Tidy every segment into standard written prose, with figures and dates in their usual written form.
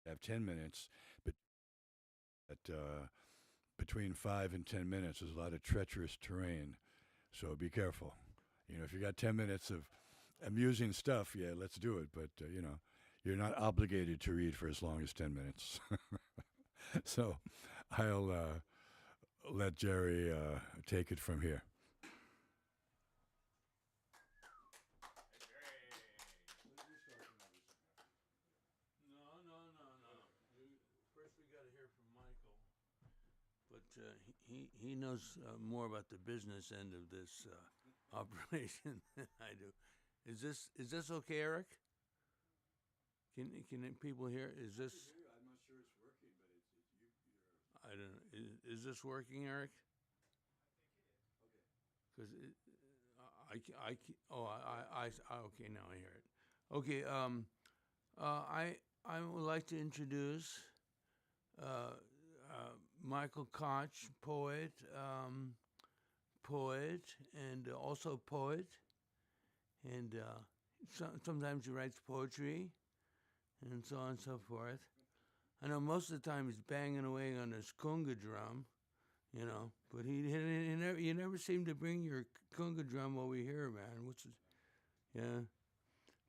have 10 minutes, but at, between 5 and 10 minutes, there's a lot of treacherous terrain. So be careful. If you got 10 minutes of amusing stuff, yeah, let's do it. But, you're not obligated to read for as long as 10 minutes. So I'll let Jerry take it from here. No, no, no, no. First, we got to hear from Michael. But he knows more about the business end of this operation than I do. Is this okay, Eric? Can people hear? Is this? I'm not sure it's working, but I don't know. Is this working, Eric? Because okay, now I hear it. Okay, I would like to introduce uh, Michael Koch, poet, and also poet, and sometimes he writes poetry, and so on and so forth. I know most of the time he's banging away on his conga drum, but you never seem to bring your conga drum over here, man. Yeah.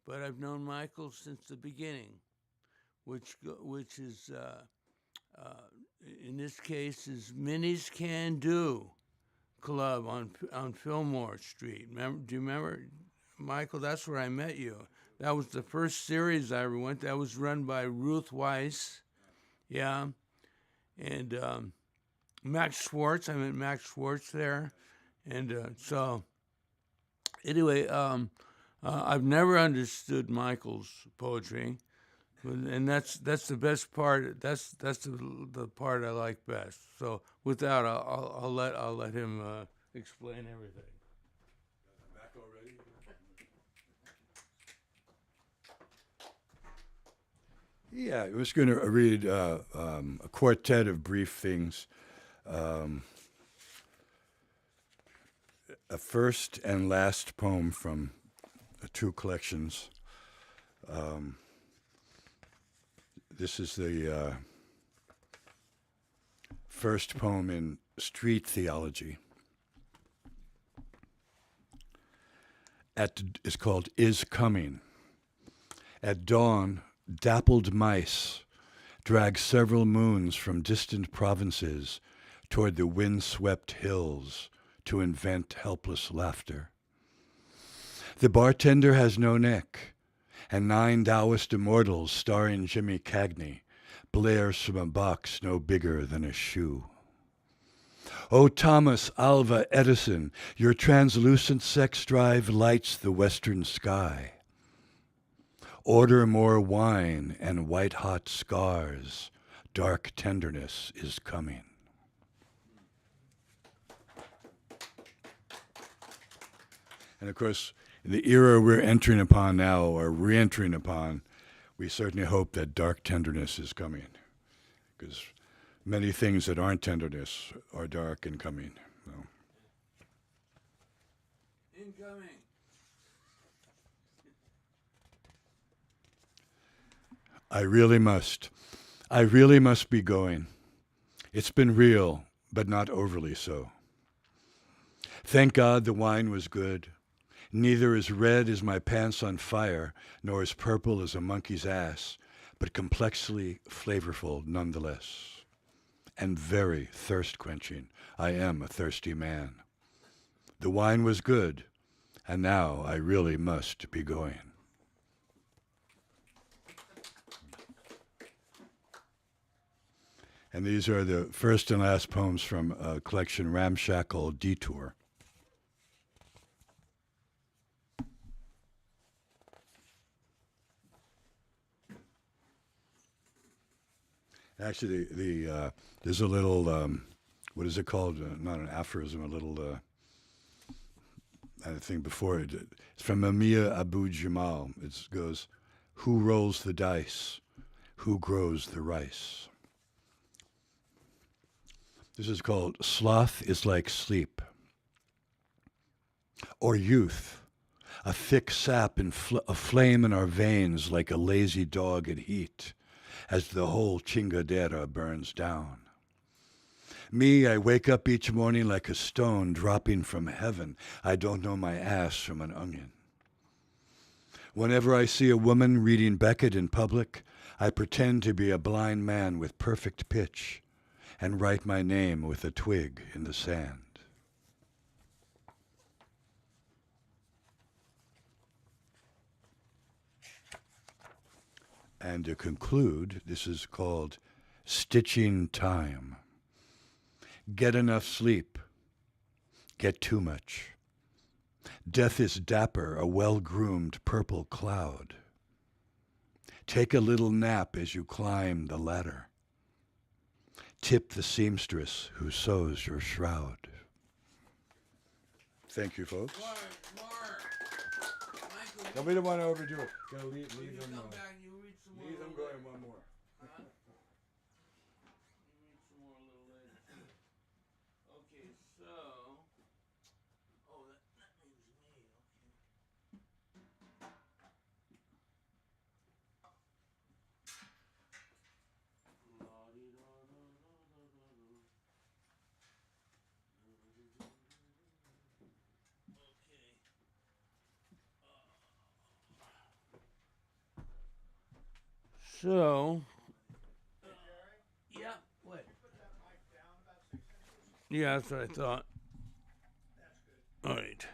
But I've known Michael since the beginning, which is in this case is Minnie's Can Do Club on Fillmore Street. Do you remember, Michael? That's where I met you. That was the first series I ever went. That was run by Ruth Weiss. Yeah, and Max Schwartz. I met Max Schwartz there, and so anyway, I've never understood Michael's poetry, and that's the best part. That's the part I like best. So with that, I'll let him explain everything. back already. Yeah, I was going to read a quartet of brief things. A first and last poem from two collections. This is the first poem in Street Theology. It's called Is Coming. At dawn, dappled mice drag several moons from distant provinces toward the wind-swept hills to invent helpless laughter. The bartender has no neck, and 9 Taoist immortals starring Jimmy Cagney blares from a box no bigger than a shoe. O Thomas Alva Edison, your translucent sex drive lights the western sky. Order more wine and white-hot scars. Dark tenderness is coming. And of course, in the era we're entering upon now, or re-entering upon, we certainly hope that dark tenderness is coming. Because many things that aren't tenderness are dark and coming. So. Incoming. I really must. I really must be going. It's been real, but not overly so. Thank God the wine was good. Neither as red as my pants on fire, nor as purple as a monkey's ass, but complexly flavorful nonetheless. And very thirst-quenching. I am a thirsty man. The wine was good, and now I really must be going. And these are the first and last poems from a collection, Ramshackle Detour. Actually, there's a little, what is it called? Not an aphorism, a little, I think before it. It's from Amia Abu Jamal. It goes, who rolls the dice? Who grows the rice? This is called Sloth is Like Sleep. Or youth, a thick sap and a flame in our veins like a lazy dog at heat, as the whole chingadera burns down. Me, I wake up each morning like a stone dropping from heaven. I don't know my ass from an onion. Whenever I see a woman reading Beckett in public, I pretend to be a blind man with perfect pitch and write my name with a twig in the sand. And to conclude, this is called Stitching Time. Get enough sleep. Get too much. Death is dapper, a well-groomed purple cloud. Take a little nap as you climb the ladder. Tip the seamstress who sews your shroud. Thank you, folks. Michael, No, we don't want to overdo it. Gotta leave you them. come back and you read some more. Leave them going one more. Huh? You read some more a little later. Okay, so. Oh, that means me. So, yeah, what? Yeah, that's what I thought. All right.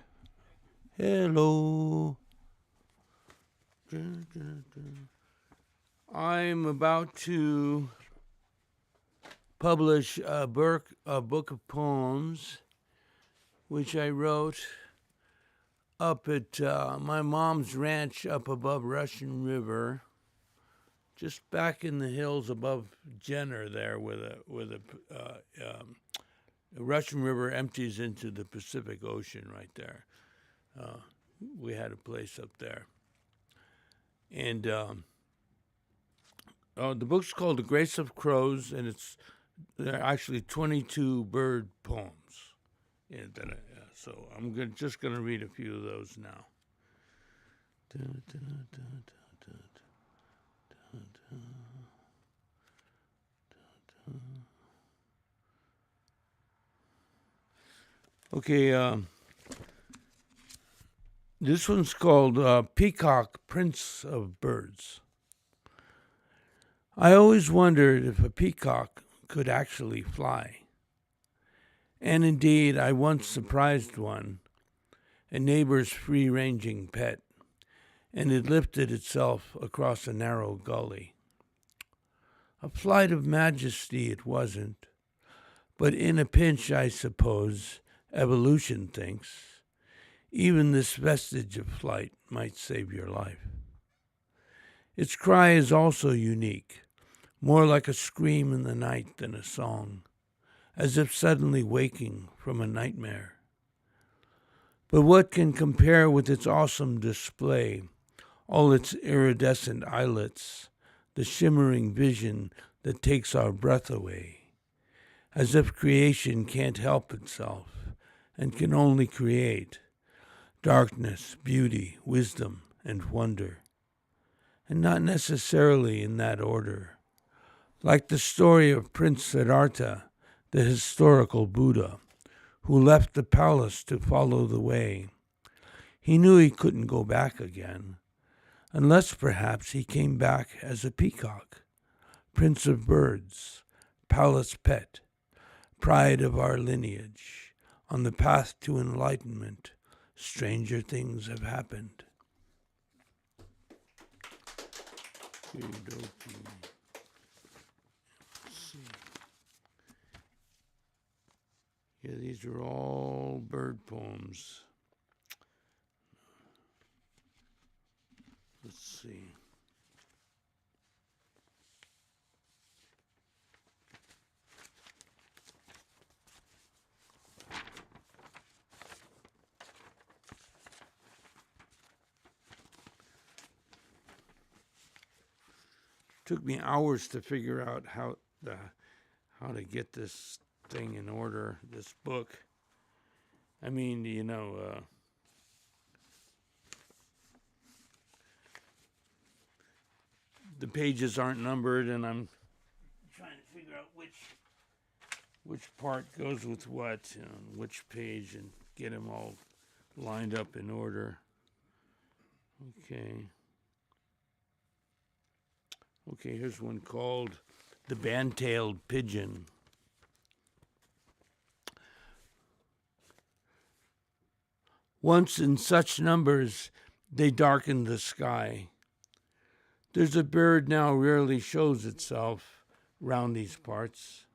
Hello. Dun, dun, dun. I'm about to publish a book of poems, which I wrote up at my mom's ranch up above Russian River, just back in the hills above Jenner there, where the Russian River empties into the Pacific Ocean right there. We had a place up there. And the book's called The Grace of Crows, and there are actually 22 bird poems. So I'm just going to read a few of those now. Okay, this one's called Peacock, Prince of Birds. I always wondered if a peacock could actually fly. And indeed, I once surprised one, a neighbor's free-ranging pet, and it lifted itself across a narrow gully. A flight of majesty it wasn't, but in a pinch, I suppose, evolution thinks, even this vestige of flight might save your life. Its cry is also unique, more like a scream in the night than a song, as if suddenly waking from a nightmare. But what can compare with its awesome display, all its iridescent eyelets, the shimmering vision that takes our breath away, as if creation can't help itself and can only create darkness, beauty, wisdom, and wonder, and not necessarily in that order. Like the story of Prince Siddhartha, the historical Buddha, who left the palace to follow the way. He knew he couldn't go back again, unless perhaps he came back as a peacock, prince of birds, palace pet, pride of our lineage. On the path to enlightenment, stranger things have happened. Yeah, these are all bird poems. Let's see. Took me hours to figure out how to get this thing in order, this book. I mean, the pages aren't numbered, and I'm trying to figure out which part goes with what on which page and get them all lined up in order. Okay. Okay, here's one called The Band-Tailed Pigeon. Once in such numbers, they darkened the sky. There's a bird now rarely shows itself round these parts,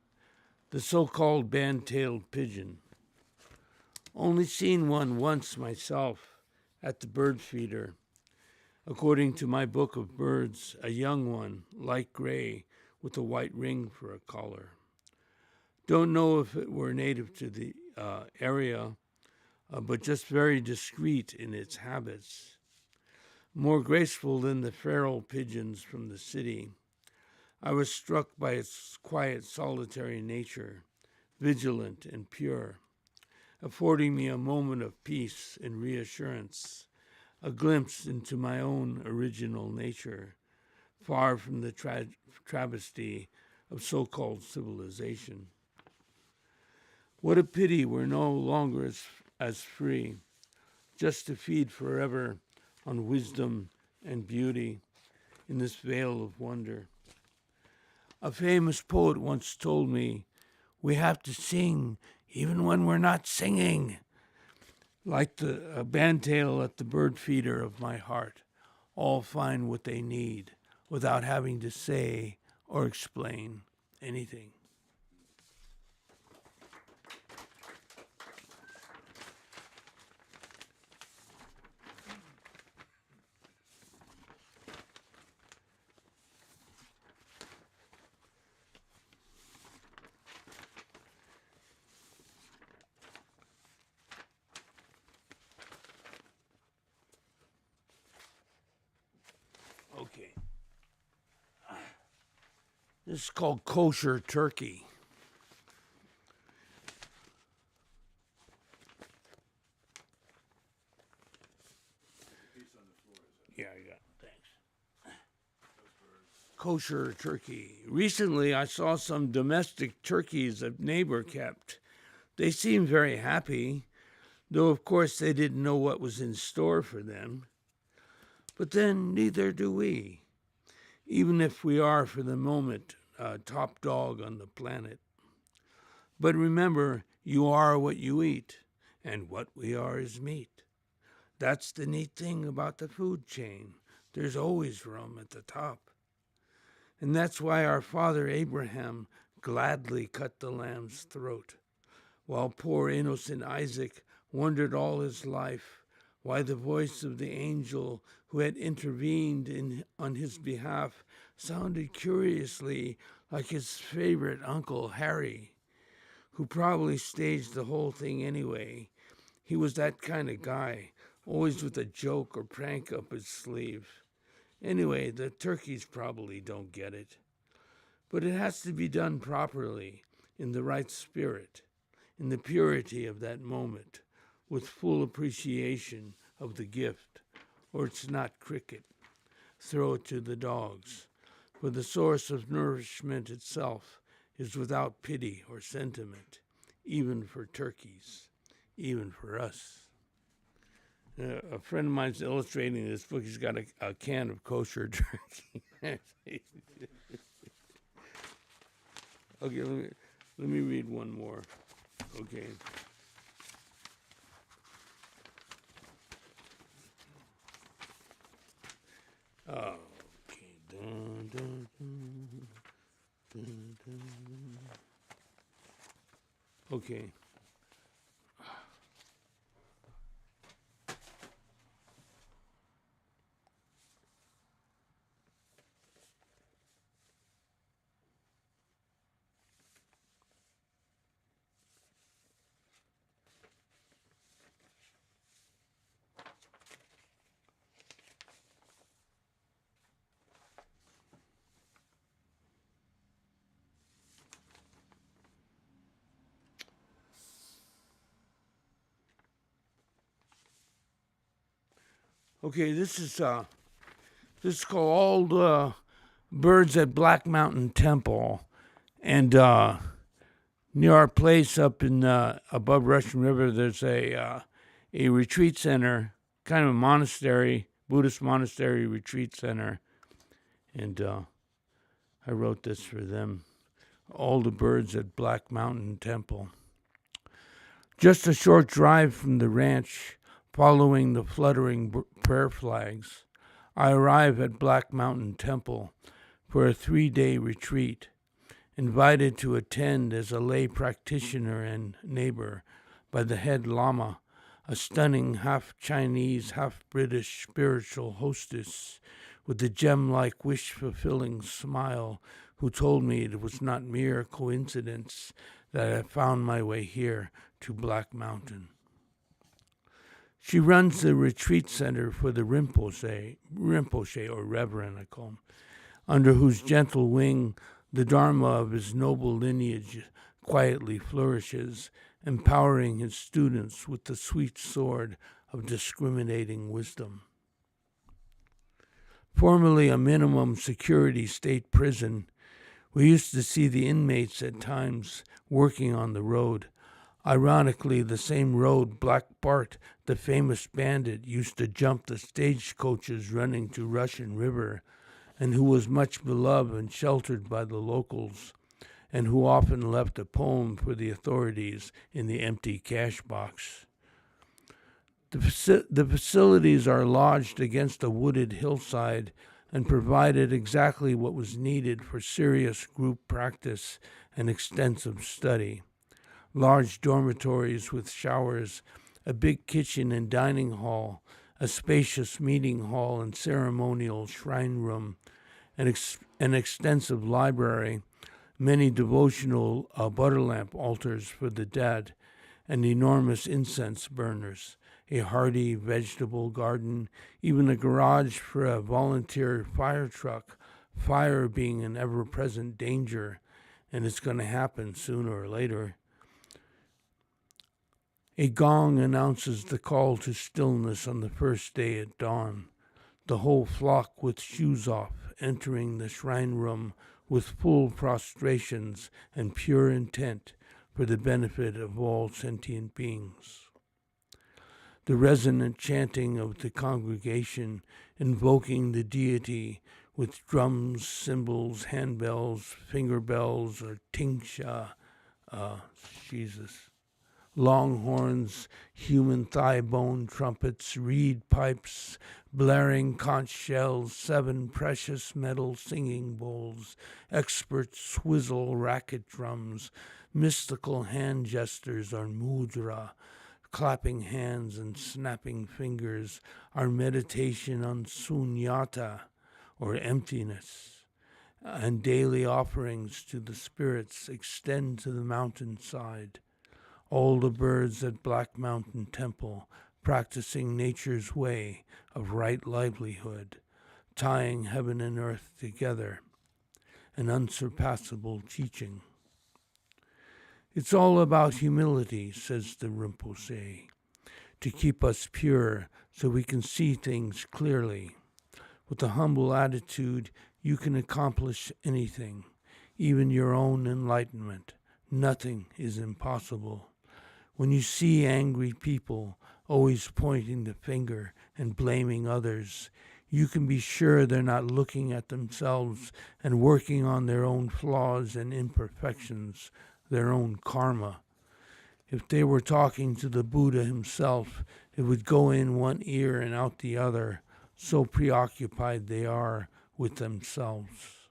the so-called band-tailed pigeon. Only seen one once myself at the bird feeder. According to my book of birds, a young one, light gray, with a white ring for a collar. Don't know if it were native to the area, but just very discreet in its habits. More graceful than the feral pigeons from the city. I was struck by its quiet, solitary nature, vigilant and pure, affording me a moment of peace and reassurance, a glimpse into my own original nature, far from the travesty of so-called civilization. What a pity we're no longer as free, just to feed forever on wisdom and beauty in this vale of wonder. A famous poet once told me, we have to sing even when we're not singing. Like the bandtail at the bird feeder of my heart, all find what they need without having to say or explain anything. Okay. This is called kosher turkey. Yeah, I got it. Thanks. Kosher turkey. Recently, I saw some domestic turkeys a neighbor kept. They seemed very happy, though of course they didn't know what was in store for them. But then neither do we, even if we are for the moment top dog on the planet. But remember, you are what you eat, and what we are is meat. That's the neat thing about the food chain. There's always room at the top. And that's why our father Abraham gladly cut the lamb's throat, while poor innocent Isaac wondered all his life why the voice of the angel who had intervened on his behalf sounded curiously like his favorite Uncle Harry, who probably staged the whole thing anyway. He was that kind of guy, always with a joke or prank up his sleeve. Anyway, the turkeys probably don't get it. But it has to be done properly, in the right spirit, in the purity of that moment, with full appreciation of the gift, or it's not cricket. Throw it to the dogs, for the source of nourishment itself is without pity or sentiment, even for turkeys, even for us. A friend of mine's illustrating this book. He's got a can of kosher turkey. Okay, let me read one more. Okay. Okay. Dun, dun, dun, dun, dun. Okay. Okay, this is called birds at Black Mountain Temple, and near our place up in above Russian River, there's a retreat center, kind of a monastery, Buddhist monastery retreat center, and I wrote this for them. All the birds at Black Mountain Temple. Just a short drive from the ranch, following the fluttering prayer flags, I arrive at Black Mountain Temple for a 3-day retreat, invited to attend as a lay practitioner and neighbor by the head lama, a stunning half-Chinese, half-British spiritual hostess with a gem-like wish-fulfilling smile, who told me it was not mere coincidence that I found my way here to Black Mountain. She runs the retreat center for the Rinpoche, or Reverend, I call him, under whose gentle wing the Dharma of his noble lineage quietly flourishes, empowering his students with the sweet sword of discriminating wisdom. Formerly a minimum security state prison, we used to see the inmates at times working on the road. Ironically, the same road Black Bart, the famous bandit, used to jump the stagecoaches running to Russian River, and who was much beloved and sheltered by the locals, and who often left a poem for the authorities in the empty cash box. The facilities are lodged against a wooded hillside and provided exactly what was needed for serious group practice and extensive study. Large dormitories with showers, a big kitchen and dining hall, a spacious meeting hall and ceremonial shrine room, an extensive library, many devotional butter lamp altars for the dead, and enormous incense burners, a hardy vegetable garden, even a garage for a volunteer fire truck, fire being an ever-present danger, and it's going to happen sooner or later. A gong announces the call to stillness on the first day at dawn. The whole flock with shoes off, entering the shrine room with full prostrations and pure intent for the benefit of all sentient beings. The resonant chanting of the congregation invoking the deity with drums, cymbals, handbells, finger bells, or tingsha, longhorns, human thigh bone trumpets, reed pipes, blaring conch shells, 7 precious metal singing bowls, expert swizzle racket drums, mystical hand gestures or mudra, clapping hands and snapping fingers, our meditation on sunyata, or emptiness, and daily offerings to the spirits extend to the mountainside. All the birds at Black Mountain Temple practicing nature's way of right livelihood, tying heaven and earth together, an unsurpassable teaching. It's all about humility, says the Rinpoche, to keep us pure so we can see things clearly. With a humble attitude, you can accomplish anything, even your own enlightenment. Nothing is impossible. When you see angry people always pointing the finger and blaming others, you can be sure they're not looking at themselves and working on their own flaws and imperfections, their own karma. If they were talking to the Buddha himself, it would go in one ear and out the other, so preoccupied they are with themselves.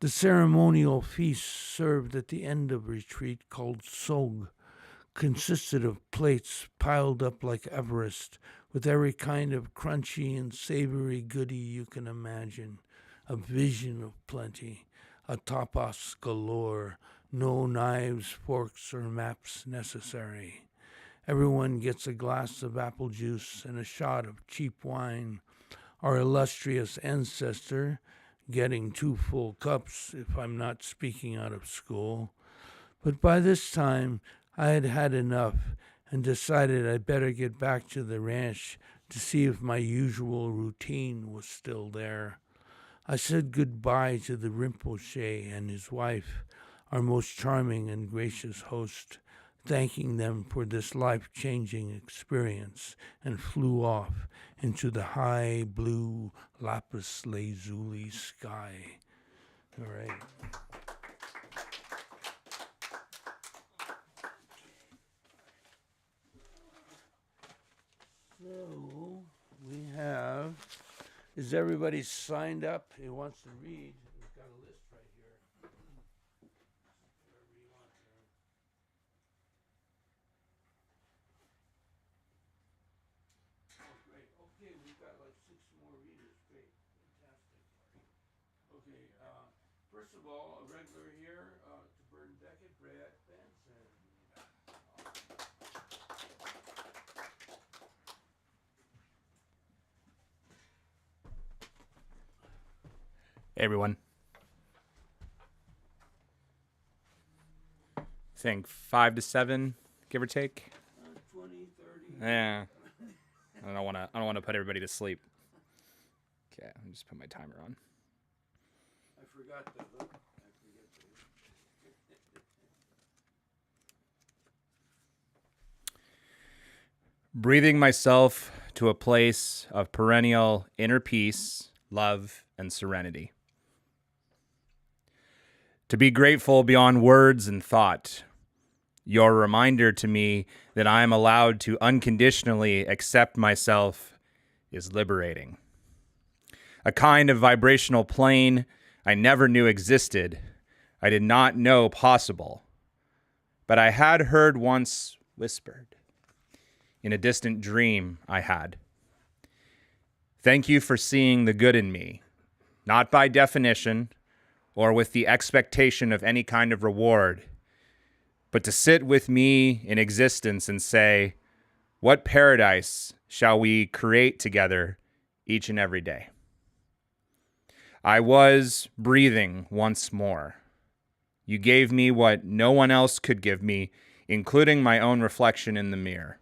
The ceremonial feast served at the end of retreat, called Sog, consisted of plates piled up like Everest, with every kind of crunchy and savory goodie you can imagine, a vision of plenty, a tapas galore, no knives, forks, or maps necessary. Everyone gets a glass of apple juice and a shot of cheap wine. Our illustrious ancestor getting 2 full cups, if I'm not speaking out of school. But by this time, I had had enough and decided I'd better get back to the ranch to see if my usual routine was still there. I said goodbye to the Rinpoche and his wife, our most charming and gracious host, thanking them for this life-changing experience, and flew off into the high blue lapis lazuli sky. All right. So we have, is everybody signed up who wants to read? We've got a list right here. Whatever you want there. Oh, great. Okay, we've got like 6 more readers. Great. Fantastic. Okay, first of all, a regular here to burn Beckett, Brad Benson. Hey, everyone. I think 5 to 7, give or take. 20, 30. Yeah. I don't want to put everybody to sleep. Okay, I'll just put my timer on. I forgot the look. Breathing myself to a place of perennial inner peace, love, and serenity. To be grateful beyond words and thought. Your reminder to me that I am allowed to unconditionally accept myself is liberating. A kind of vibrational plane I never knew existed, I did not know possible, but I had heard once whispered in a distant dream I had. Thank you for seeing the good in me, not by definition or with the expectation of any kind of reward, but to sit with me in existence and say, what paradise shall we create together each and every day? I was breathing once more. You gave me what no one else could give me, including my own reflection in the mirror.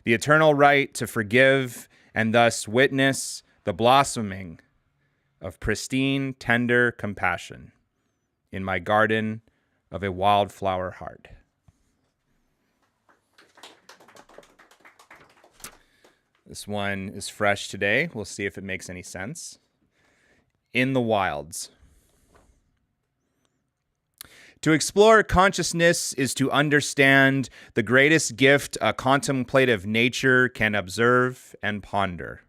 The eternal right to forgive and thus witness the blossoming of pristine, tender compassion in my garden of a wildflower heart. This one is fresh today. We'll see if it makes any sense. In the wilds. To explore consciousness is to understand the greatest gift a contemplative nature can observe and ponder.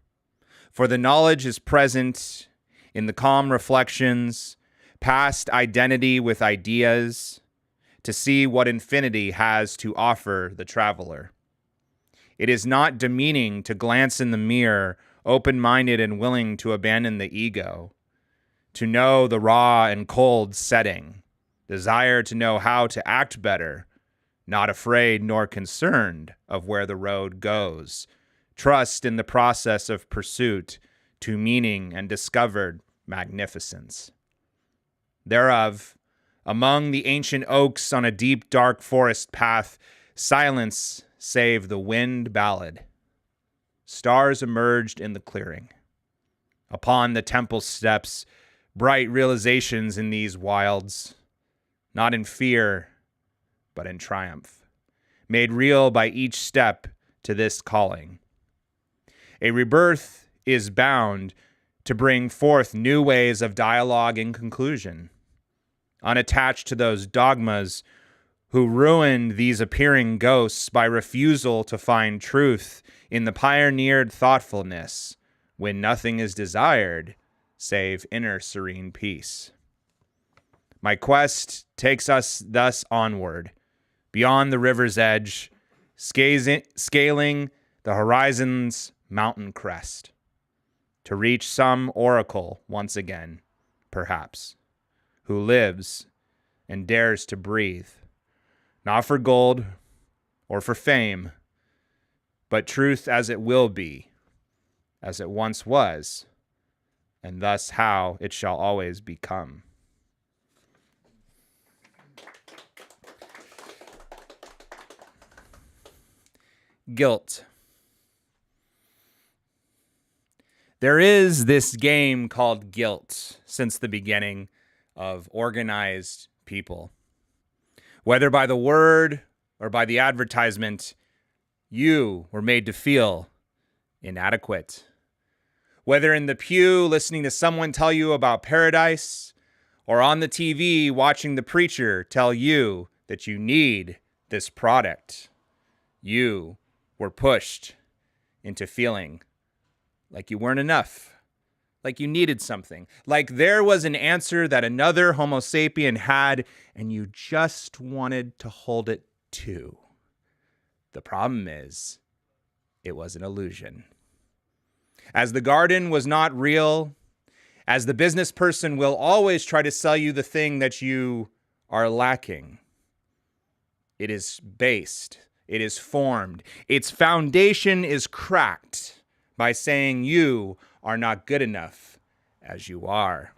For the knowledge is present in the calm reflections, past identity with ideas, to see what infinity has to offer the traveler. It is not demeaning to glance in the mirror, open-minded and willing to abandon the ego, to know the raw and cold setting, desire to know how to act better, not afraid nor concerned of where the road goes, trust in the process of pursuit to meaning and discovered magnificence. Thereof, among the ancient oaks on a deep, dark forest path, silence save the wind ballad. Stars emerged in the clearing. Upon the temple steps, bright realizations in these wilds, not in fear, but in triumph, made real by each step to this calling. A rebirth is bound to bring forth new ways of dialogue and conclusion, unattached to those dogmas who ruined these appearing ghosts by refusal to find truth in the pioneered thoughtfulness when nothing is desired save inner serene peace. My quest takes us thus onward, beyond the river's edge, scaling the horizon's mountain crest, to reach some oracle once again, perhaps, who lives and dares to breathe, not for gold or for fame, but truth as it will be, as it once was, and thus how it shall always become. Guilt. There is this game called guilt since the beginning of organized people. Whether by the word or by the advertisement, you were made to feel inadequate. Whether in the pew listening to someone tell you about paradise, or on the TV watching the preacher tell you that you need this product, you were pushed into feeling like you weren't enough, like you needed something, like there was an answer that another Homo sapien had, and you just wanted to hold it too. The problem is, it was an illusion. As the garden was not real, as the business person will always try to sell you the thing that you are lacking, it is based, it is formed, its foundation is cracked by saying you are not good enough as you are.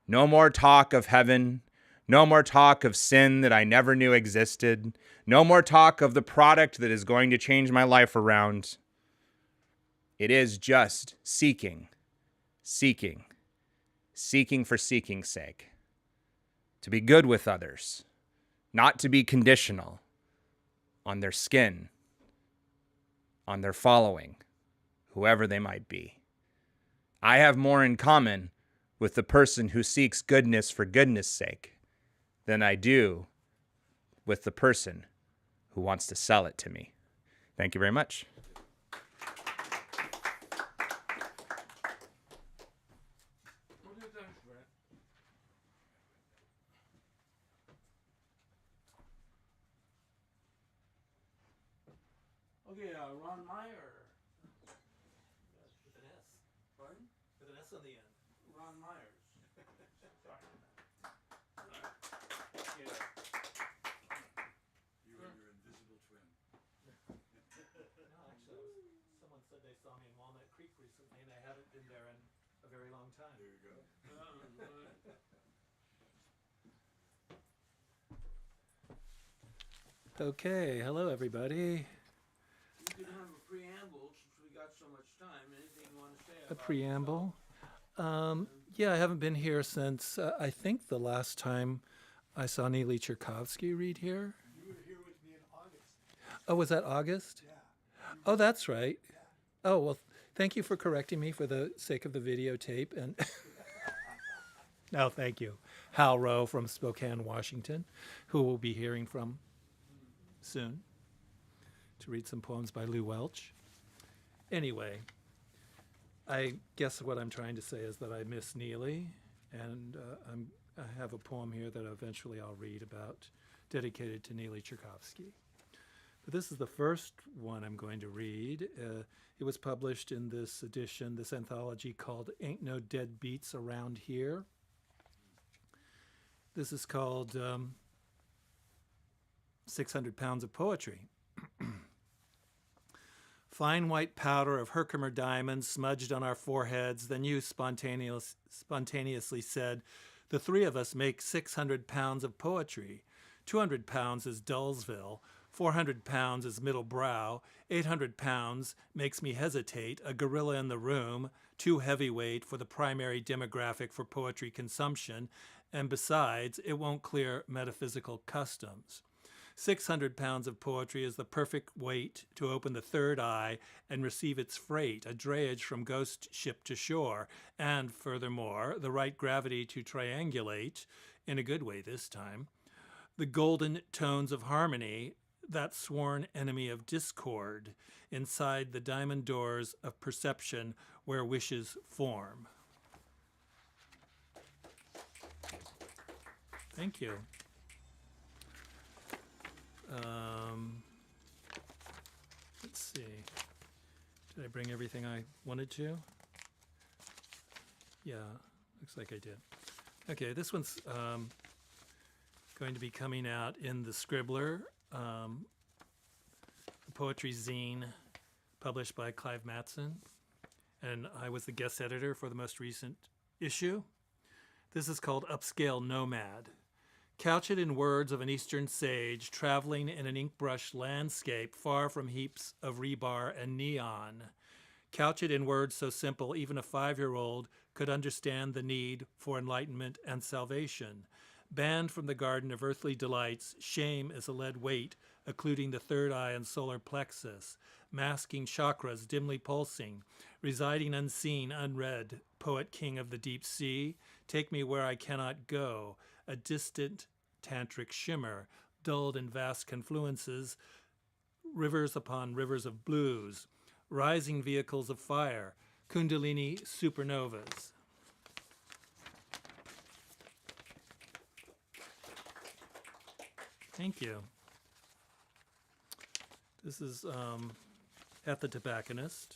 No more talk of heaven, no more talk of sin that I never knew existed, no more talk of the product that is going to change my life around. It is just seeking for seeking's sake. To be good with others, not to be conditional on their skin, on their following, whoever they might be. I have more in common with the person who seeks goodness for goodness' sake than I do with the person who wants to sell it to me. Thank you very much. Okay, Ron Meyer. With an S. Pardon? With an S on the end. Ron Myers. You and your invisible twin. No, actually, someone said they saw me in Walnut Creek recently, and I haven't been there in a very long time. There you go. Okay, hello everybody. You can have a preamble since we got so much time. Anything you want to say A about preamble. Yeah, I haven't been here since I think the last time I saw Neely Cherkovsky read here. You were here with me in August. Oh, was that August? Yeah. Oh, that's right. Oh, well, thank you for correcting me for the sake of the videotape. And no, thank you. Hal Rowe from Spokane, Washington, who we'll be hearing from soon to read some poems by Lou Welch. Anyway, I guess what I'm trying to say is that I miss Neely, and I have a poem here that eventually I'll read about, dedicated to Neely Cherkovsky. But this is the first one I'm going to read. It was published in this edition, this anthology called Ain't No Dead Beats Around Here. This is called 600 Pounds of Poetry. Fine white powder of Herkimer diamonds smudged on our foreheads, then you spontaneously said, the three of us make 600 pounds of poetry. 200 pounds is Dullsville, 400 pounds is Middle Brow, 800 pounds makes me hesitate, a gorilla in the room, too heavyweight for the primary demographic for poetry consumption, and besides, it won't clear metaphysical customs. 600 pounds of poetry is the perfect weight to open the third eye and receive its freight, a drayage from ghost ship to shore, and furthermore, the right gravity to triangulate, in a good way this time, the golden tones of harmony, that sworn enemy of discord, inside the diamond doors of perception where wishes form. Thank you. Let's see. Did I bring everything I wanted to? Yeah, looks like I did. Okay, this one's going to be coming out in The Scribbler, the poetry zine published by Clive Matson, and I was the guest editor for the most recent issue. This is called Upscale Nomad. Couch it in words of an Eastern sage, traveling in an ink-brush landscape far from heaps of rebar and neon. Couch it in words so simple even a 5-year-old could understand the need for enlightenment and salvation. Banned from the garden of earthly delights, shame is a lead weight, occluding the third eye and solar plexus, masking chakras dimly pulsing, residing unseen, unread, poet king of the deep sea, take me where I cannot go, a distant tantric shimmer, dulled in vast confluences, rivers upon rivers of blues, rising vehicles of fire, Kundalini supernovas. Thank you. This is At the Tobacconist.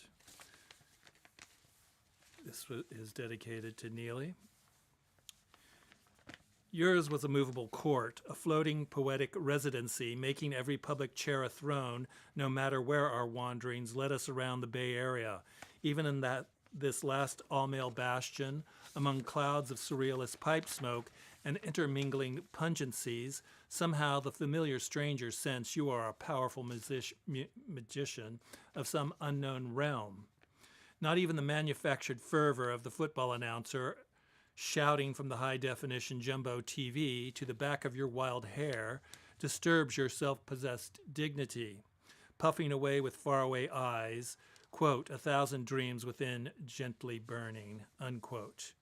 This is dedicated to Neely. Yours was a movable court, a floating poetic residency, making every public chair a throne, no matter where our wanderings led us around the Bay Area. Even in this last all-male bastion, among clouds of surrealist pipe smoke and intermingling pungencies, somehow the familiar stranger sense you are a powerful magician of some unknown realm. Not even the manufactured fervor of the football announcer shouting from the high-definition jumbo TV to the back of your wild hair disturbs your self-possessed dignity. Puffing away with faraway eyes, quote, 1,000 dreams within gently burning, unquote.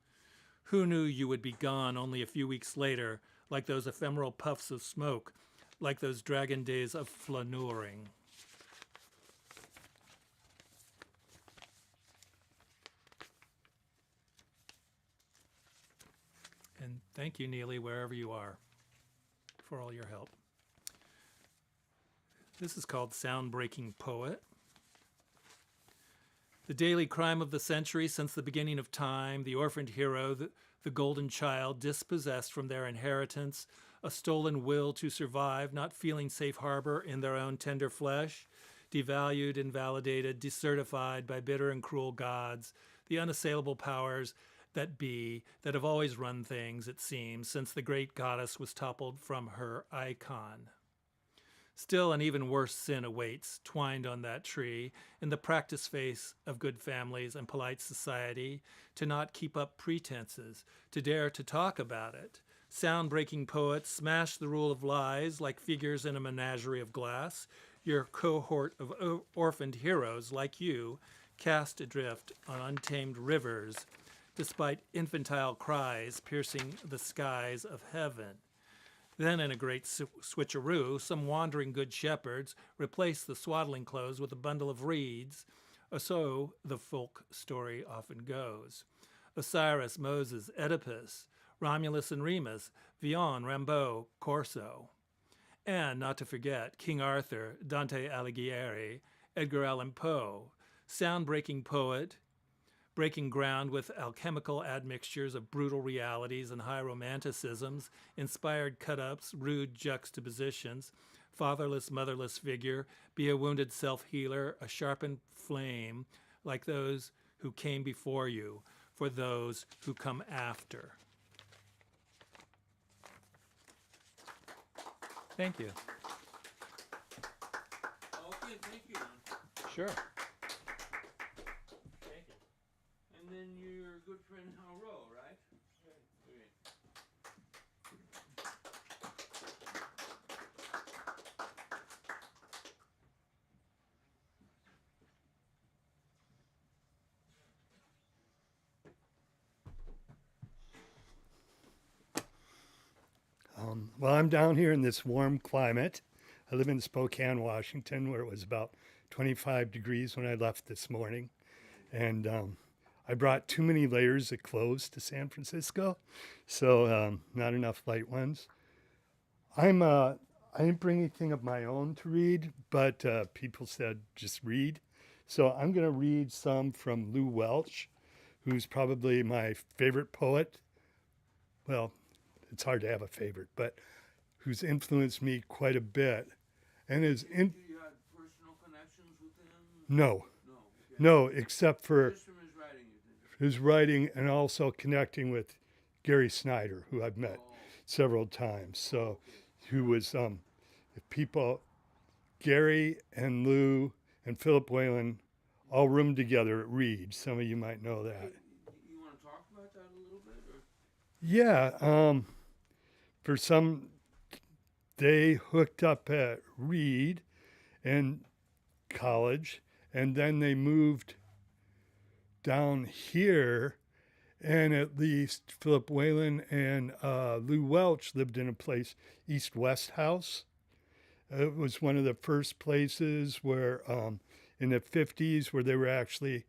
Who knew you would be gone only a few weeks later, like those ephemeral puffs of smoke, like those dragon days of flaneuring? And thank you, Neely, wherever you are, for all your help. This is called Sound-Breaking Poet. The daily crime of the century since the beginning of time, the orphaned hero, the golden child, dispossessed from their inheritance, a stolen will to survive, not feeling safe harbor in their own tender flesh, devalued, invalidated, decertified by bitter and cruel gods, the unassailable powers that be, that have always run things, it seems, since the great goddess was toppled from her icon. Still, an even worse sin awaits, twined on that tree, in the practice face of good families and polite society, to not keep up pretenses, to dare to talk about it. Sound-breaking poets smash the rule of lies like figures in a menagerie of glass. Your cohort of orphaned heroes, like you, cast adrift on untamed rivers, despite infantile cries piercing the skies of heaven. Then, in a great switcheroo, some wandering good shepherds replace the swaddling clothes with a bundle of reeds, or so the folk story often goes. Osiris, Moses, Oedipus, Romulus and Remus, Villon, Rimbaud, Corso. And, not to forget, King Arthur, Dante Alighieri, Edgar Allan Poe, sound-breaking poet, breaking ground with alchemical admixtures of brutal realities and high romanticisms, inspired cut-ups, rude juxtapositions, fatherless, motherless figure, be a wounded self-healer, a sharpened flame, like those who came before you, for those who come after. Thank you. Okay, thank you. Sure. Thank you. And then your good friend Haro, right? Great. Well, I'm down here in this warm climate. I live in Spokane, Washington, where it was about 25 degrees when I left this morning. And I brought too many layers of clothes to San Francisco, so not enough light ones. I didn't bring anything of my own to read, but people said just read. So I'm going to read some from Lou Welch, who's probably my favorite poet. Well, it's hard to have a favorite, but who's influenced me quite a bit. And Do you have personal connections with him? no, No. Okay. except for Just from his writing, you think? his writing and also connecting with Gary Snyder, who I've met several times. So, who was Gary and Lou and Philip Whalen all roomed together at Reed. Some of you might know that. You want to talk about that a little bit? Or? Yeah, for some, they hooked up at Reed and college, and then they moved down here, and at least Philip Whalen and Lou Welch lived in a place, East West House. It was one of the first places where, in the 50s, where they were actually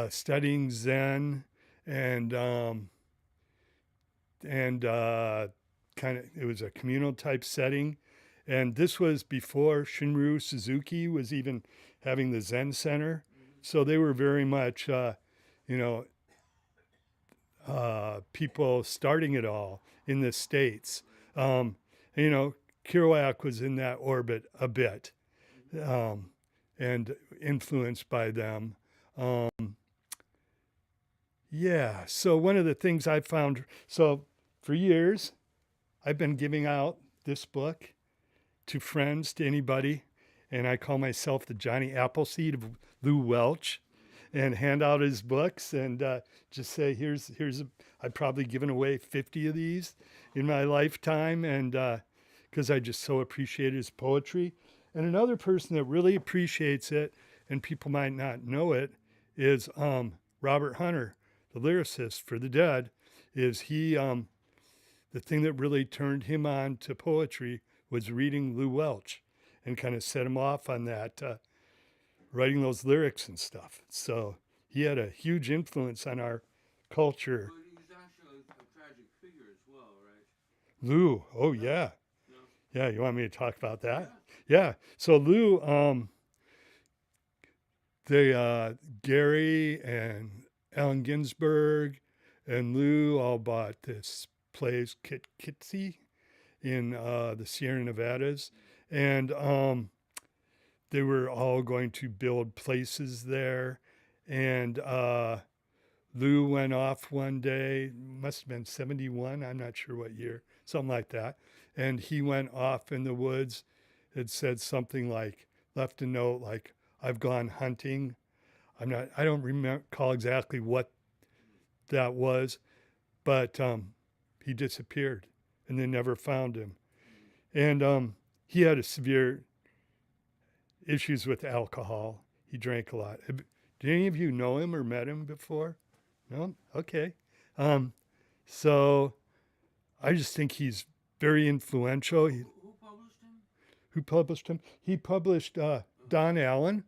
studying Zen and kind of, it was a communal type setting. And this was before Shinryu Suzuki was even having the Zen Center. So they were very much, people starting it all in the States. Kerouac was in that orbit a bit, and influenced by them. So one of the things I found, so for years, I've been giving out this book to friends, to anybody, and I call myself the Johnny Appleseed of Lou Welch, and hand out his books and just say, I've probably given away 50 of these in my lifetime, and because I just so appreciate his poetry. And another person that really appreciates it, and people might not know it, is Robert Hunter, the lyricist for the Dead. Is he, the thing that really turned him on to poetry was reading Lou Welch and kind of set him off on that, writing those lyrics and stuff. So he had a huge influence on our culture. But he's actually a tragic figure as well, right? Lou, oh yeah. Yeah, you want me to talk about that? Yeah. So Lou, Gary and Allen Ginsberg and Lou all bought this place, Kitsy, in the Sierra Nevadas. And they were all going to build places there. And Lou went off one day, must have been 71, I'm not sure what year, something like that. And he went off in the woods. It said something like, left a note like, I've gone hunting. I don't recall exactly what that was, but he disappeared and they never found him. And he had a severe issues with alcohol. He drank a lot. Did any of you know him or met him before? No? Okay. So I just think he's very influential. Who published him? Who published him? He published Don Allen,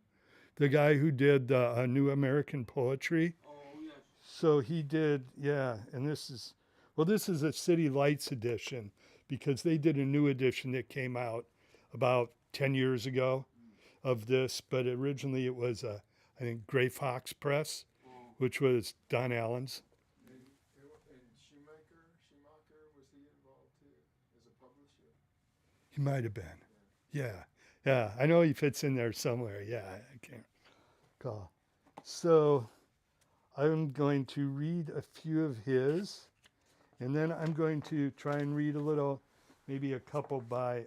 the guy who did New American Poetry. Oh, yes. So he did, yeah. And this is a City Lights edition because they did a new edition that came out about 10 years ago of this. But originally it was, I think, Gray Fox Press, which was Don Allen's. And Schumacher, was he involved too as a publisher? He might have been. Yeah. I know he fits in there somewhere. Yeah, I can't recall. So I'm going to read a few of his, and then I'm going to try and read a little, maybe a couple by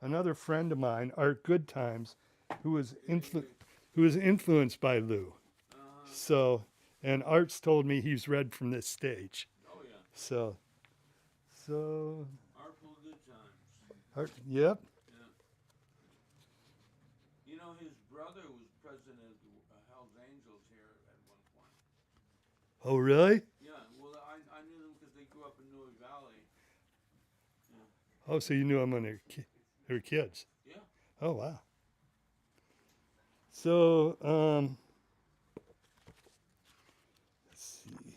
another friend of mine, Art Goodtimes, who was influenced by Lou. So, and Art's told me he's read from this stage. Oh, yeah. So. Artful Good Times. Art, yep. Yeah. You know, his brother was president of the Hell's Angels here at one point. Oh, really? Yeah, well, I knew them because they grew up in Noe Valley. Yeah. Oh, so you knew them when they were kids. Yeah. Oh, wow. So, let's see.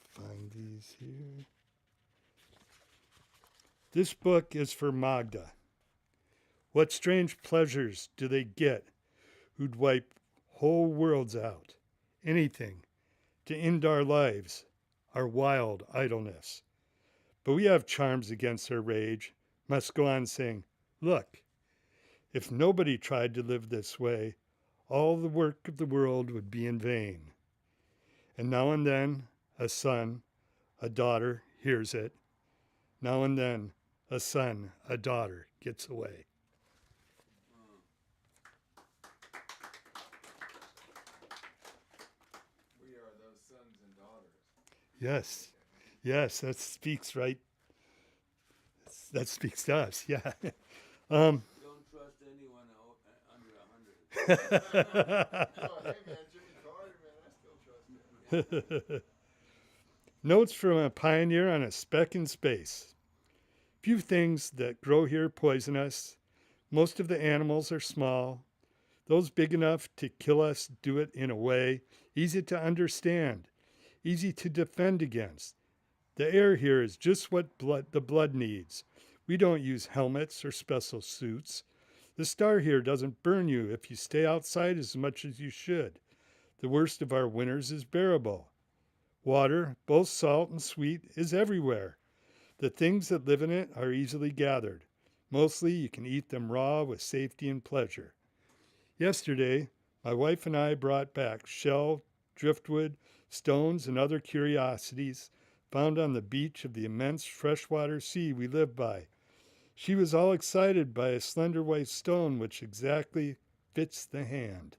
Find these here. This book is for Magda. What strange pleasures do they get who'd wipe whole worlds out? Anything to end our lives, our wild idleness. But we have charms against their rage, must go on saying, look, if nobody tried to live this way, all the work of the world would be in vain. And now and then, a son, a daughter hears it. Now and then, a son, a daughter gets away. Yes. Yes, that speaks right. That speaks to us, yeah. Don't trust anyone under 100. Oh, hey man, Jimmy Carter, man, I still trust him. Notes from a pioneer on a speck in space. Few things that grow here poison us. Most of the animals are small. Those big enough to kill us do it in a way easy to understand, easy to defend against. The air here is just what the blood needs. We don't use helmets or special suits. The star here doesn't burn you if you stay outside as much as you should. The worst of our winters is bearable. Water, both salt and sweet, is everywhere. The things that live in it are easily gathered. Mostly you can eat them raw with safety and pleasure. Yesterday, my wife and I brought back shell, driftwood, stones, and other curiosities found on the beach of the immense freshwater sea we live by. She was all excited by a slender white stone which exactly fits the hand.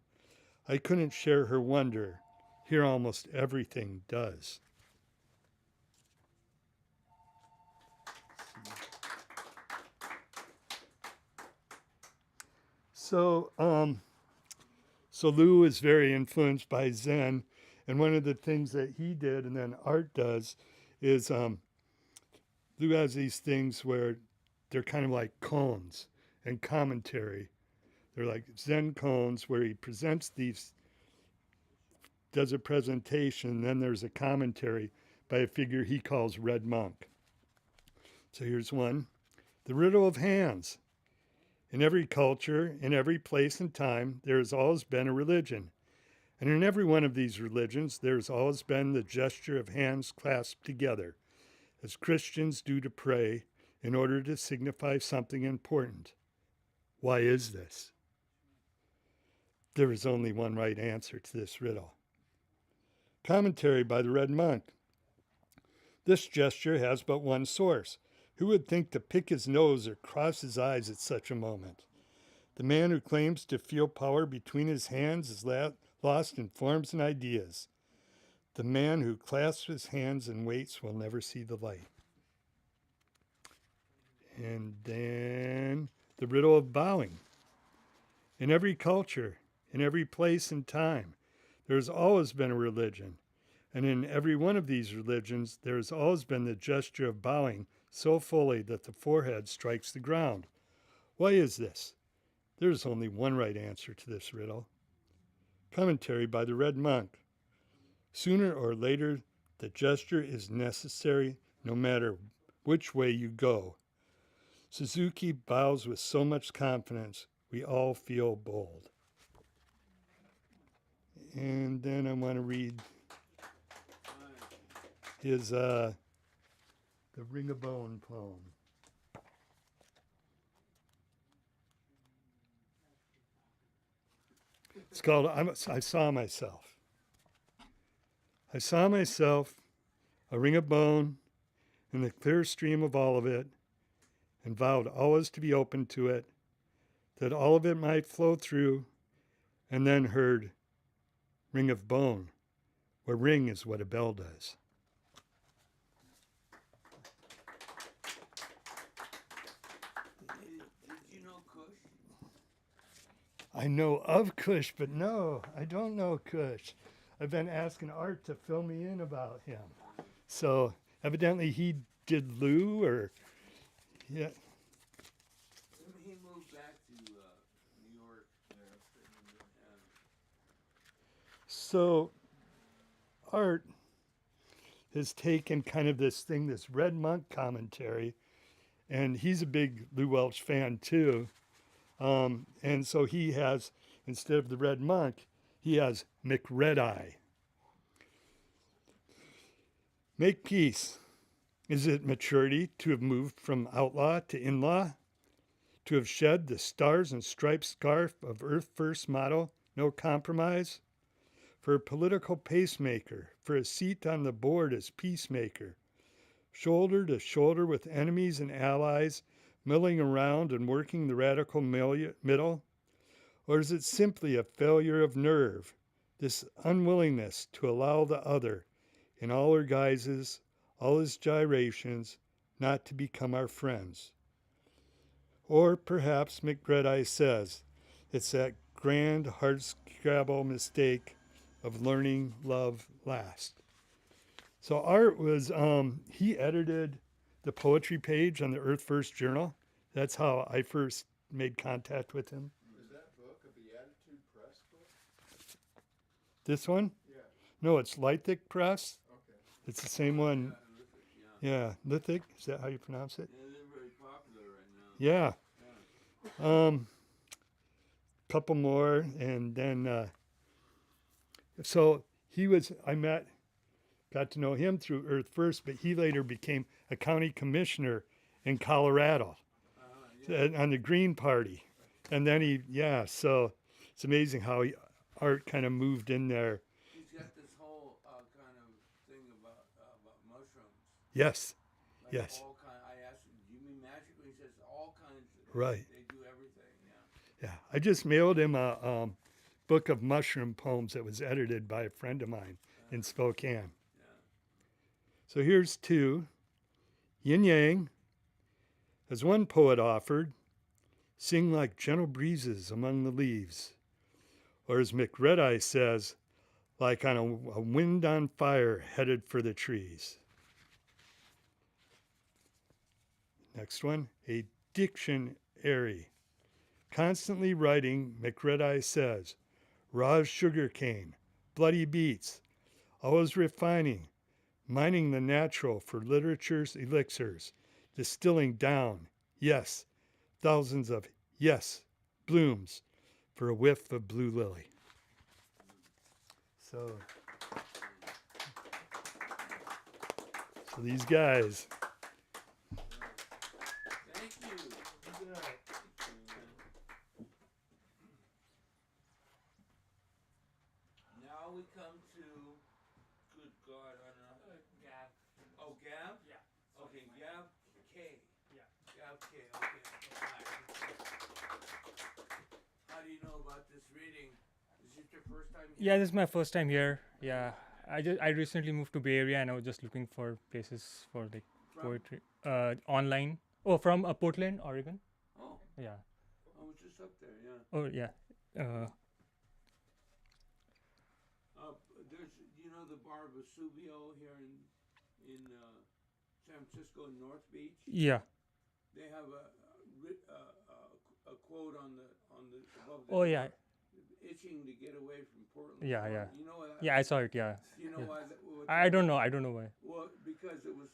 I couldn't share her wonder. Here almost everything does. So Lou is very influenced by Zen, and one of the things that he did, and then Art does, is Lou has these things where they're kind of like koans and commentary. They're like Zen koans where he presents these, does a presentation, then there's a commentary by a figure he calls Red Monk. So here's one. The riddle of hands. In every culture, in every place and time, there has always been a religion. And in every one of these religions, there has always been the gesture of hands clasped together, as Christians do to pray, in order to signify something important. Why is this? There is only one right answer to this riddle. Commentary by the Red Monk. This gesture has but one source. Who would think to pick his nose or cross his eyes at such a moment? The man who claims to feel power between his hands is lost in forms and ideas. The man who clasps his hands and waits will never see the light. And then the riddle of bowing. In every culture, in every place and time, there has always been a religion. And in every one of these religions, there has always been the gesture of bowing so fully that the forehead strikes the ground. Why is this? There is only one right answer to this riddle. Commentary by the Red Monk. Sooner or later, the gesture is necessary no matter which way you go. Suzuki bows with so much confidence, we all feel bold. And then I want to read his The Ring of Bone poem. It's called I Saw Myself. I saw myself, a ring of bone, in the clear stream of all of it, and vowed always to be open to it, that all of it might flow through, and then heard ring of bone, where ring is what a bell does. Did you know Kush? I know of Kush, but no, I don't know Kush. I've been asking Art to fill me in about him. So evidently he did Lou, or yeah. He moved back to New York. So Art has taken kind of this thing, this Red Monk commentary, and he's a big Lou Welch fan too. And so he has, instead of the Red Monk, he has McRed-Eye. Make peace. Is it maturity to have moved from outlaw to in-law? To have shed the stars and striped scarf of Earth First motto, no compromise? For a political pacemaker, for a seat on the board as peacemaker, shoulder to shoulder with enemies and allies, milling around and working the radical middle? Or is it simply a failure of nerve, this unwillingness to allow the other, in all her guises, all his gyrations, not to become our friends. Or perhaps McGredeye says it's that grand hardscrabble mistake of learning love last. So Art was, he edited the poetry page on the Earth First Journal. That's how I first made contact with him. Is that book a Beatitude Press book? This one? Yeah. No, it's Lithic Press. Okay. It's the same one. Yeah. Yeah, Lithic. Is that how you pronounce it? Yeah, they're very popular right now. Yeah. Couple more, and then so got to know him through Earth First, but he later became a county commissioner in Colorado on the Green Party, and then so it's amazing how Art kind of moved in there. He's got this whole kind of thing about mushrooms. Yes, Like yes, all I asked him, "Do you mean magical?" He says, "All kinds." right. They do everything. Yeah. Yeah, I just mailed him a book of mushroom poems that was edited by a friend of mine in Spokane. So here's two. Yin Yang, as one poet offered, sing like gentle breezes among the leaves. Or as McRedeye says, like on a wind on fire headed for the trees. Next one, a dictionary. Constantly writing, McRedeye says, raw sugar cane, bloody beets, always refining, mining the natural for literature's elixirs, distilling down, yes, thousands of yes blooms for a whiff of blue lily. So these guys. Thank you. Now we come to, good God, I don't know. Gav. Oh, Gav? Yeah. Okay, Gav K. Yeah. Gav K, okay. Fine. How do you know about this reading? Is it your first time here? Yeah, this is my first time here. Yeah, I recently moved to Bay Area and I was just looking for places for like From? poetry online. Oh, from Portland, Oregon. Oh, Yeah. I was just up there, yeah. Oh yeah. There's, you know, the bar Vesuvio here in San Francisco, North Beach. Yeah. They have a quote on the above the Oh yeah. door, itching to get away from Portland. Yeah, yeah. You know what? Yeah, I saw it. Yeah. Do you know yeah. why? What I don't know. I don't know why. Well, because it was